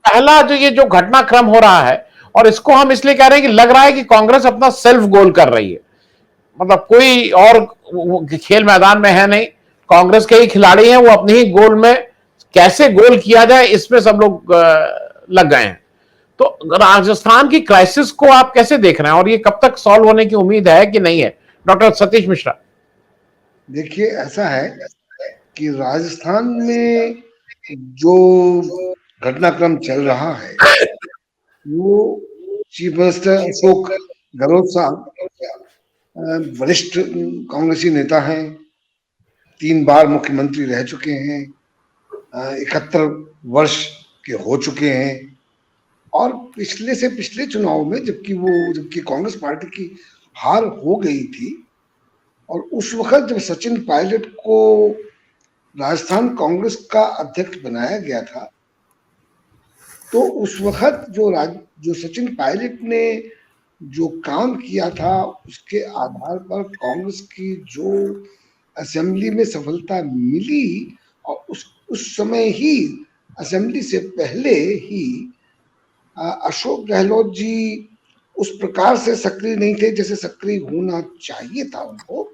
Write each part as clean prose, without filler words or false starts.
पहला जो घटनाक्रम हो रहा है, और इसको हम इसलिए कह रहे हैं कि लग रहा है कि कांग्रेस अपना सेल्फ गोल कर रही है, मतलब कोई और खेल मैदान में है नहीं, कांग्रेस के ही खिलाड़ी हैं, वो अपने ही गोल में कैसे गोल किया जाए इसमें सब लोग लग गए हैं। तो राजस्थान की क्राइसिस को आप कैसे देख रहे हैं, और ये कब तक सॉल्व होने की उम्मीद है कि नहीं है, डॉक्टर सतीश मिश्रा? देखिए, ऐसा है कि राजस्थान में जो घटनाक्रम चल रहा है वो चीफ मिनिस्टर अशोक गहलोत साहब वरिष्ठ कांग्रेसी नेता हैं, 3 बार मुख्यमंत्री रह चुके हैं, 71 वर्ष के हो चुके हैं, और पिछले चुनाव में जबकि कांग्रेस पार्टी की हार हो गई थी, और उस वक्त जब सचिन पायलट को राजस्थान कांग्रेस का अध्यक्ष बनाया गया था, तो उस वक्त जो सचिन पायलट ने जो काम किया था उसके आधार पर कांग्रेस की जो असेंबली में सफलता मिली, और उस समय ही असेंबली से पहले ही अशोक गहलोत जी उस प्रकार से सक्रिय नहीं थे जैसे सक्रिय होना चाहिए था उनको।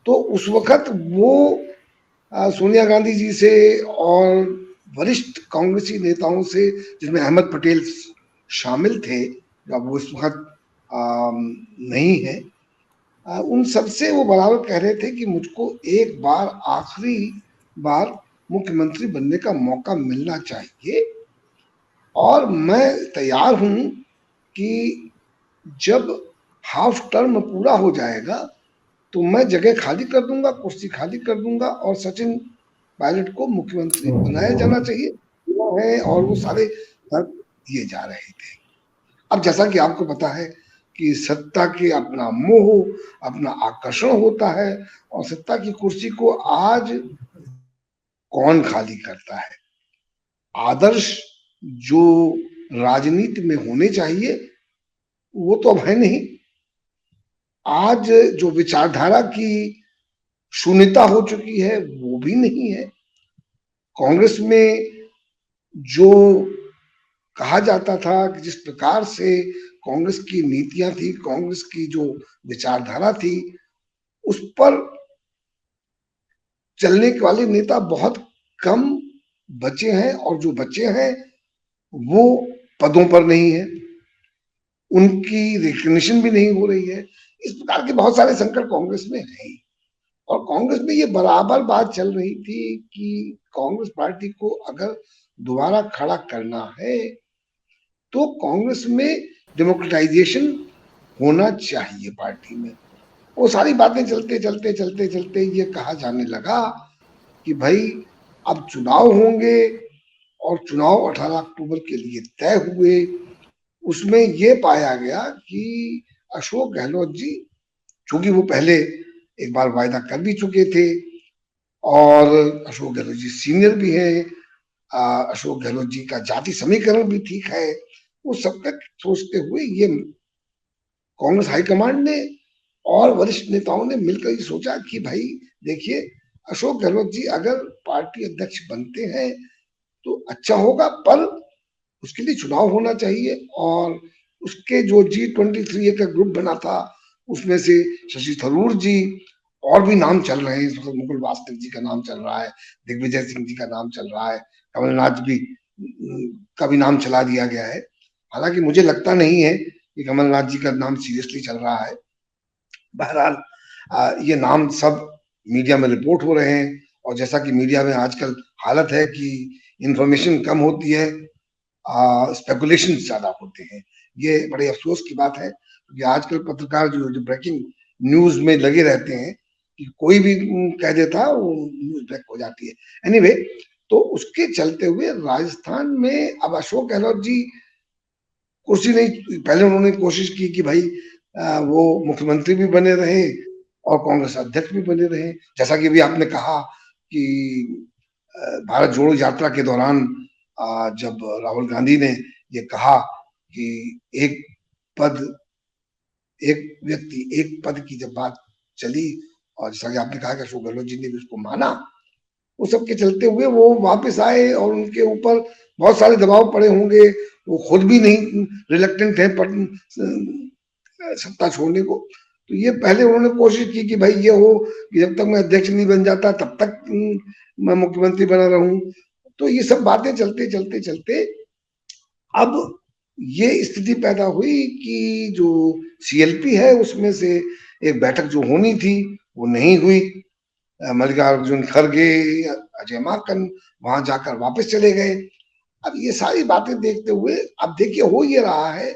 तो उस वक्त वो सोनिया गांधी जी से और वरिष्ठ कांग्रेसी नेताओं से, जिसमें अहमद पटेल शामिल थे, जब वो इस वक्त नहीं है, उन सबसे वो बराबर कह रहे थे कि मुझको एक बार आखिरी बार मुख्यमंत्री बनने का मौका मिलना चाहिए, और मैं तैयार हूं कि जब हाफ टर्म पूरा हो जाएगा तो मैं जगह खाली कर दूंगा, कुर्सी खाली कर दूंगा, और सचिन पायलट को मुख्यमंत्री बनाया जाना चाहिए है, और वो सारे तर्क दिए जा रहे थे। अब जैसा कि आपको पता है कि सत्ता के अपना मोह, अपना आकर्षण होता है, और सत्ता की कुर्सी को आज कौन खाली करता है। आदर्श जो राजनीति में होने चाहिए वो तो अब है नहीं। आज जो विचारधारा की शून्यता हो चुकी है वो भी नहीं है। कांग्रेस में जो कहा जाता था कि जिस प्रकार से कांग्रेस की नीतियां थी, कांग्रेस की जो विचारधारा थी, उस पर चलने वाले नेता बहुत कम बचे हैं, और जो बचे हैं वो पदों पर नहीं है, उनकी रिकग्निशन भी नहीं हो रही है। इस प्रकार के बहुत सारे संकट कांग्रेस में है, और कांग्रेस में ये बराबर बात चल रही थी कि कांग्रेस पार्टी को अगर दोबारा खड़ा करना है तो कांग्रेस में डेमोक्रेटाइजेशन होना चाहिए पार्टी में। वो सारी बातें चलते चलते चलते चलते ये कहा जाने लगा कि भाई अब चुनाव होंगे, और चुनाव 18 अक्टूबर के लिए तय हुए। उसमें ये पाया गया कि अशोक गहलोत जी, चूंकि वो पहले एक बार वायदा कर भी चुके थे, और अशोक गहलोत जी सीनियर भी हैं, अशोक गहलोत जी का जाति समीकरण भी ठीक है, वो सब तक सोचते हुए ये कांग्रेस हाईकमांड ने और वरिष्ठ नेताओं ने मिलकर ये सोचा कि भाई देखिए, अशोक गहलोत जी अगर पार्टी अध्यक्ष बनते हैं तो अच्छा होगा, पर उसके लिए चुनाव होना चाहिए। और उसके जो G23 का ग्रुप बना था उसमें से शशि थरूर जी, और भी नाम चल रहे हैं, इस वक्त मुकुल वासनिक जी का नाम चल रहा है, दिग्विजय सिंह जी का नाम चल रहा है, कमलनाथ भी का भी नाम चला दिया गया है। हालांकि मुझे लगता नहीं है कि कमलनाथ जी का नाम सीरियसली चल रहा है। बहरहाल ये नाम सब मीडिया में रिपोर्ट हो रहे हैं, और जैसा कि मीडिया में आजकल हालत है कि इंफॉर्मेशन कम होती है, स्पेकुलेशन ज्यादा होते हैं। ये बड़े अफसोस की बात है कि आजकल पत्रकार जो ब्रेकिंग न्यूज में लगे रहते हैं कि कोई भी कह देता वो न्यूज ब्रेक हो जाती है। एनीवे, तो उसके चलते हुए राजस्थान में अब अशोक गहलोत जी कुर्सी नहीं, पहले उन्होंने कोशिश की कि भाई वो मुख्यमंत्री भी बने रहे और कांग्रेस अध्यक्ष भी बने रहे, जैसा कि अभी आपने कहा कि भारत जोड़ो यात्रा के दौरान जब राहुल गांधी ने ये कहा कि एक व्यक्ति एक पद की जब बात चली और जैसा कि आपने कहा कि अशोक गहलोत जी ने भी उसको माना, वो सब के चलते हुए वो वापस आए और उनके ऊपर बहुत सारे दबाव पड़े होंगे, वो खुद भी नहीं रिलेक्टेंट है सत्ता छोड़ने को। तो ये पहले उन्होंने कोशिश की कि भाई ये हो कि जब तक मैं अध्यक्ष नहीं बन जाता तब तक मैं मुख्यमंत्री बना रहूं। तो ये सब बातें चलते चलते चलते अब ये स्थिति पैदा हुई कि जो सीएलपी है उसमें से एक बैठक जो होनी थी वो नहीं हुई। मल्लिकार्जुन खड़गे, अजय माकन वहां जाकर वापस चले गए। अब ये सारी बातें देखते हुए अब देखिए हो ये रहा है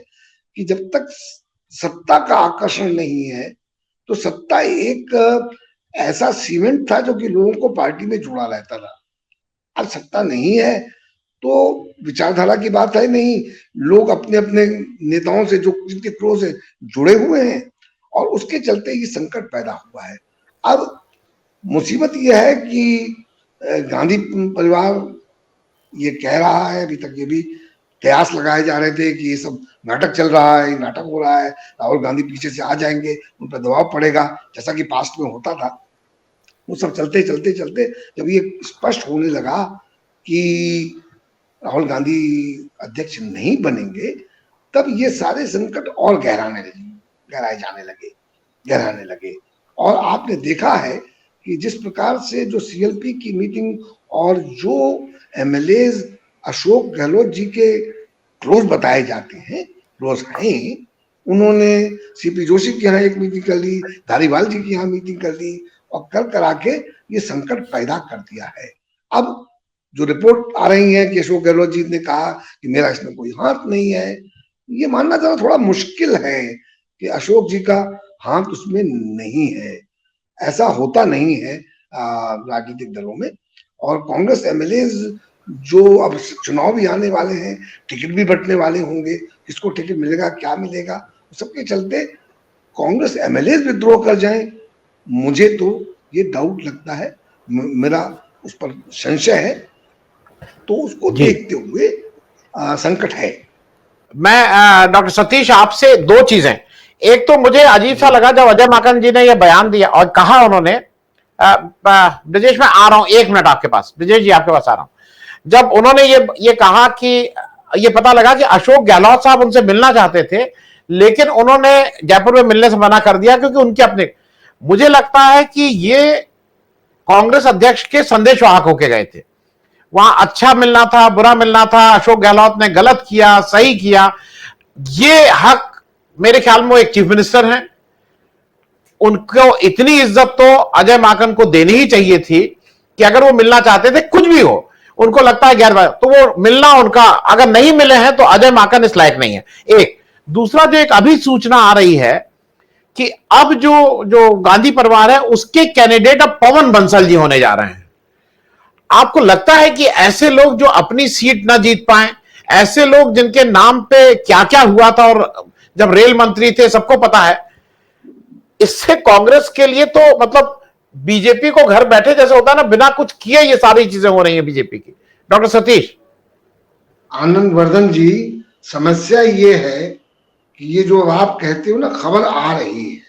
कि जब तक सत्ता का आकर्षण नहीं है तो सत्ता एक ऐसा सीमेंट था जो कि लोगों को पार्टी में जुड़ा रहता था। अब सत्ता नहीं है तो विचारधारा की बात है नहीं, लोग अपने अपने नेताओं से जो जिनके क्लोज है जुड़े हुए हैं और उसके चलते ये संकट पैदा हुआ है। अब मुसीबत यह है कि गांधी परिवार ये कह रहा है, अभी तक ये भी कयास लगाए जा रहे थे कि ये सब नाटक चल रहा है, नाटक हो रहा है, राहुल गांधी पीछे से आ जाएंगे, उन पर दबाव पड़ेगा जैसा कि पास्ट में होता था। वो सब चलते चलते चलते जब ये स्पष्ट होने लगा कि राहुल गांधी अध्यक्ष नहीं बनेंगे तब ये सारे संकट और गहराने लगे। और आपने देखा है कि जिस प्रकार से जो सीएलपी की मीटिंग और जो एमएलएज अशोक गहलोत जी के क्लोज बताए जाते हैं, क्लोज हैं, उन्होंने सीपी जोशी के यहाँ एक मीटिंग कर ली, धारीवाल जी के यहाँ मीटिंग कर ली और कर आके ये संकट पैदा कर दिया है। अब जो रिपोर्ट आ रही है कि अशोक गहलोत जी ने कहा कि मेरा इसमें कोई हाथ नहीं है, ये मानना जरा थोड़ा मुश्किल है कि अशोक जी का हाथ उसमें नहीं है। ऐसा होता नहीं है राजनीतिक दलों में। और कांग्रेस एमएलएज जो अब चुनाव भी आने वाले हैं, टिकट भी बंटने वाले होंगे, किसको टिकट मिलेगा क्या मिलेगा, सबके चलते कांग्रेस एमएलएज विद्रोह कर जाएं, मुझे तो ये डाउट लगता है, मेरा उस पर संशय है। तो उसको देखते हुए संकट है। मैं डॉक्टर सतीश आपसे दो चीजें, एक तो मुझे अजीब सा लगा जब अजय माकन जी ने यह बयान दिया और कहा उन्होंने, ब्रजेश मैं आ रहा हूं 1 मिनट आपके पास, ब्रजेश जी आपके पास आ रहा हूं। जब उन्होंने ये कहा कि ये पता लगा कि अशोक गहलोत साहब उनसे मिलना चाहते थे लेकिन उन्होंने जयपुर में मिलने से मना कर दिया क्योंकि उनके अपने, मुझे लगता है कि ये कांग्रेस अध्यक्ष के संदेश वाहक होके गए थे। वहां अच्छा मिलना था, बुरा मिलना था, अशोक गहलोत ने गलत किया, सही किया, ये हक मेरे ख्याल में एक चीफ मिनिस्टर हैं, उनको इतनी इज्जत तो अजय माकन को देनी ही चाहिए थी कि अगर वो मिलना चाहते थे कुछ भी हो, उनको लगता है गैर तो वो मिलना उनका, अगर नहीं मिले हैं तो अजय माकन इस लायक नहीं है। एक दूसरा जो एक अभी सूचना आ रही है कि अब जो गांधी परिवार है उसके कैंडिडेट अब पवन बंसल जी होने जा रहे हैं। आपको लगता है कि ऐसे लोग जो अपनी सीट ना जीत पाए, ऐसे लोग जिनके नाम पे क्या क्या हुआ था और जब रेल मंत्री थे सबको पता है, इससे कांग्रेस के लिए तो मतलब बीजेपी को घर बैठे जैसे होता है ना, बिना कुछ किए ये सारी चीजें हो रही हैं बीजेपी की। डॉक्टर सतीश। आनंद वर्धन जी, समस्या ये है कि ये जो आप कहते हो ना खबर आ रही है,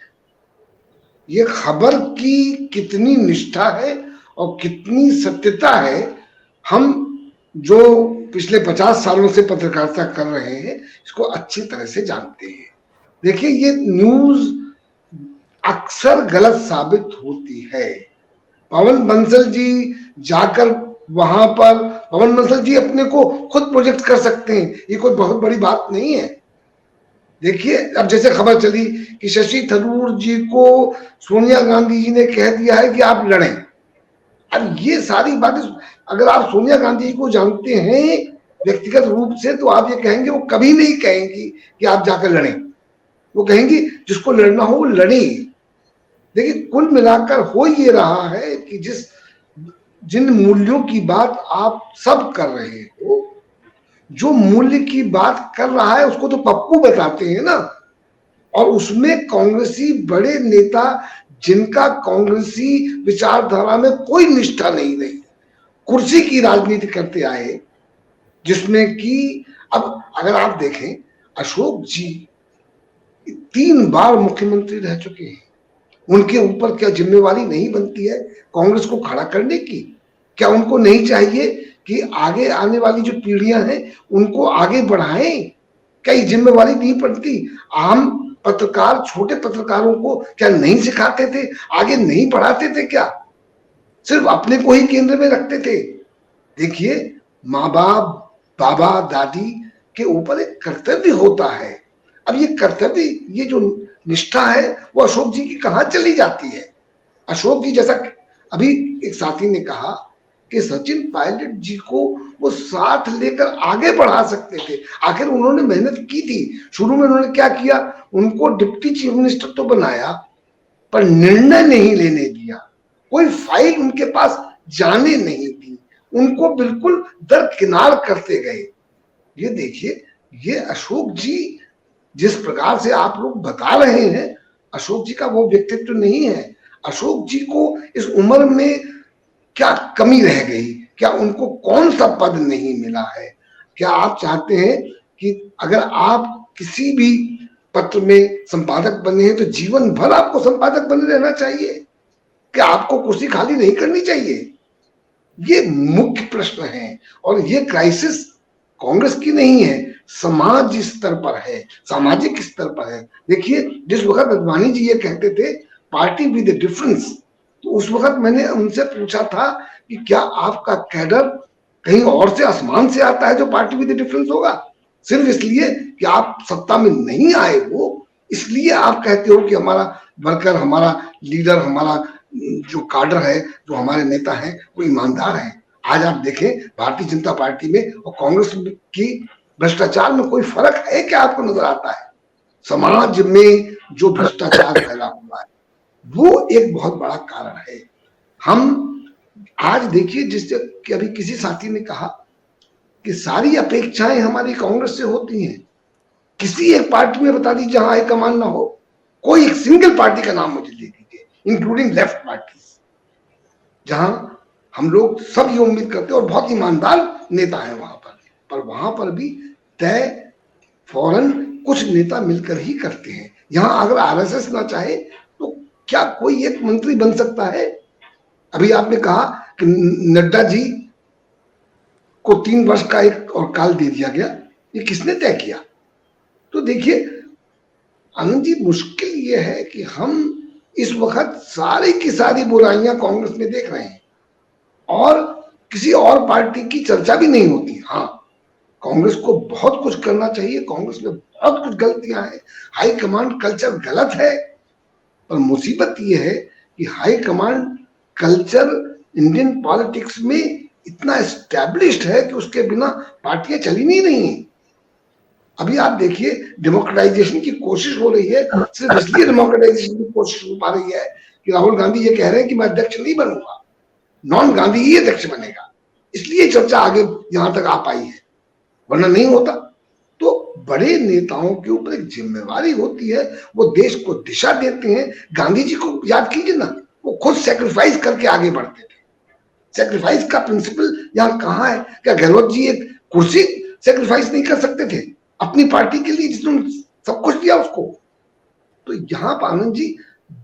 ये खबर की कितनी निष्ठा है और कितनी सत्यता है, हम जो पिछले 50 सालों से पत्रकारिता कर रहे हैं इसको अच्छी तरह से जानते हैं। देखिए ये न्यूज अक्सर गलत साबित होती है। पवन बंसल जी जाकर वहां पर, पवन बंसल जी अपने को खुद प्रोजेक्ट कर सकते हैं, ये कोई बहुत बड़ी बात नहीं है। देखिए अब जैसे खबर चली कि शशि थरूर जी को सोनिया गांधी जी ने कह दिया है कि आप लड़ें। अब ये सारी बातें अगर आप सोनिया गांधी जी को जानते हैं व्यक्तिगत रूप से तो आप ये कहेंगे, वो कभी नहीं कहेंगी कि आप जाकर लड़ें, वो कहेंगी जिसको लड़ना हो वो लड़े। देखिए कुल मिलाकर हो ये रहा है कि जिन मूल्यों की बात आप सब कर रहे हो, जो मूल्य की बात कर रहा है उसको तो पप्पू बताते हैं ना, और उसमें कांग्रेसी बड़े नेता जिनका कांग्रेसी विचारधारा में कोई निष्ठा नहीं रही, कुर्सी की राजनीति करते आए, जिसमें कि अब अगर आप देखें अशोक जी 3 बार मुख्यमंत्री रह चुके हैं, उनके ऊपर क्या जिम्मेवारी नहीं बनती है कांग्रेस को खड़ा करने की? क्या उनको नहीं चाहिए कि आगे आने वाली जो पीढ़ियां हैं उनको आगे बढ़ाएं? क्या ये जिम्मेवारी नहीं पड़ती? आम पत्रकार, छोटे पत्रकारों को क्या नहीं सिखाते थे, आगे नहीं बढ़ाते थे क्या? सिर्फ अपने को ही केंद्र में रखते थे। देखिए, माँ बाप, बाबा दादी के ऊपर एक कर्तव्य होता है। अब ये कर्तव्य, ये जो निष्ठा है वो अशोक जी की कहाँ चली जाती है? अशोक जी जैसा, अभी एक साथी ने कहा कि सचिन पायलट जी को वो साथ लेकर आगे बढ़ा सकते थे। आखिर उन्होंने मेहनत की थी। शुरू में उन्होंने क्या किया, उनको डिप्टी चीफ मिनिस्टर तो बनाया पर निर्णय नहीं लेने दिया, कोई फाइल उनके पास जाने नहीं दी, उनको बिल्कुल दरकिनार करते गए। ये देखिए, ये अशोक जी जिस प्रकार से आप लोग बता रहे हैं, अशोक जी का वो व्यक्तित्व नहीं है। अशोक जी को इस उम्र में क्या कमी रह गई? क्या उनको कौन सा पद नहीं मिला है? क्या आप चाहते हैं कि अगर आप किसी भी पत्र में संपादक बने हैं तो जीवन भर आपको संपादक बने रहना चाहिए? क्या आपको कुर्सी खाली नहीं करनी चाहिए? ये मुख्य प्रश्न है और ये क्राइसिस कांग्रेस की नहीं है, समाज स्तर पर है, सामाजिक स्तर पर है। देखिए, जिस वक्त अडवाणी जी ये कहते थे पार्टी विद डिफरेंस, तो उस वक्त मैंने उनसे पूछा था कि क्या आपका कैडर कहीं और से, आसमान से आता है जो पार्टी विद डिफरेंस होगा? सिर्फ इसलिए कि आप सत्ता में नहीं आए हो, इसलिए आप कहते हो कि हमारा वर्कर, हमारा लीडर, हमारा जो काडर है, जो हमारे नेता हैं वो ईमानदार हैं। आज आप देखें भारतीय जनता पार्टी में और कांग्रेस की भ्रष्टाचार में कोई फर्क है क्या आपको नजर आता है? समाज में जो भ्रष्टाचार फैला हुआ है वो एक बहुत बड़ा कारण है। हम आज देखिए, जिससे कि अभी किसी साथी ने कहा कि सारी अपेक्षाएं हमारी कांग्रेस से होती हैं। किसी एक पार्टी में बता दीजिए जहां हाईकमान ना हो, कोई एक सिंगल पार्टी का नाम मुझे दे दीजिए, इंक्लूडिंग लेफ्ट पार्टी, जहां हम लोग सब ये उम्मीद करते हैं और बहुत ईमानदार नेता है वहां पर वहां पर भी तय फौरन कुछ नेता मिलकर ही करते हैं। यहां अगर आरएसएस ना चाहे तो क्या कोई एक मंत्री बन सकता है? अभी आपने कहा कि नड्डा जी को 3 वर्ष का एक और काल दे दिया गया, ये किसने तय किया? तो देखिए आनंद जी, मुश्किल ये है कि हम इस वक्त सारी की सारी बुराइयां कांग्रेस में देख रहे हैं और किसी और पार्टी की चर्चा भी नहीं होती। हाँ, कांग्रेस को बहुत कुछ करना चाहिए, कांग्रेस में बहुत कुछ गलतियां हैं, हाई कमांड कल्चर गलत है। पर मुसीबत यह है कि high command culture Indian politics में इतना एस्टैब्लिश्ड है कि उसके बिना पार्टियां चली नहीं रही हैं। अभी आप देखिए, डेमोक्रेटाइजेशन की कोशिश हो रही है, सिर्फ इसलिए डेमोक्रेटाइजेशन की कोशिश हो पा रही है कि राहुल गांधी ये कह रहे हैं कि मैं अध्यक्ष नहीं बनूंगा, नॉन गांधी ही अध्यक्ष बनेगा, इसलिए चर्चा आगे यहां तक आ पाई है, वरना नहीं होता। तो बड़े नेताओं के ऊपर एक जिम्मेवारी होती है, वो देश को दिशा देते हैं। गांधी जी को याद कीजिए ना, वो खुद सेक्रीफाइस करके आगे बढ़ते थे। सेक्रीफाइस का प्रिंसिपल यहाँ कहाँ है? क्या गहलोत जी एक कुर्सी सेक्रीफाइस नहीं कर सकते थे अपनी पार्टी के लिए, जिसने सब कुछ दिया उसको? तो यहाँ पर आनंद जी,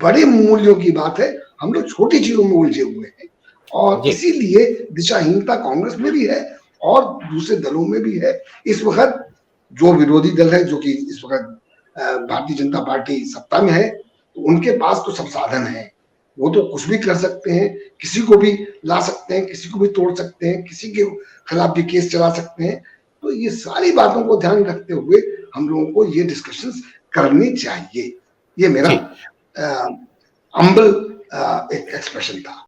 बड़े मूल्यों की बात है, हम लोग छोटी चीजों में उलझे हुए हैं और इसीलिए दिशाहीनता कांग्रेस में भी है और दूसरे दलों में भी है। इस वक्त जो विरोधी दल है, जो कि इस वक्त भारतीय जनता पार्टी सत्ता में है, तो उनके पास तो सब साधन है, वो तो कुछ भी कर सकते हैं, किसी को भी ला सकते हैं, किसी को भी तोड़ सकते हैं, किसी के खिलाफ भी केस चला सकते हैं। तो ये सारी बातों को ध्यान रखते हुए हम लोगों को ये डिस्कशंस करनी चाहिए। ये मेरा अम्बल एक एक्सप्रेशन था।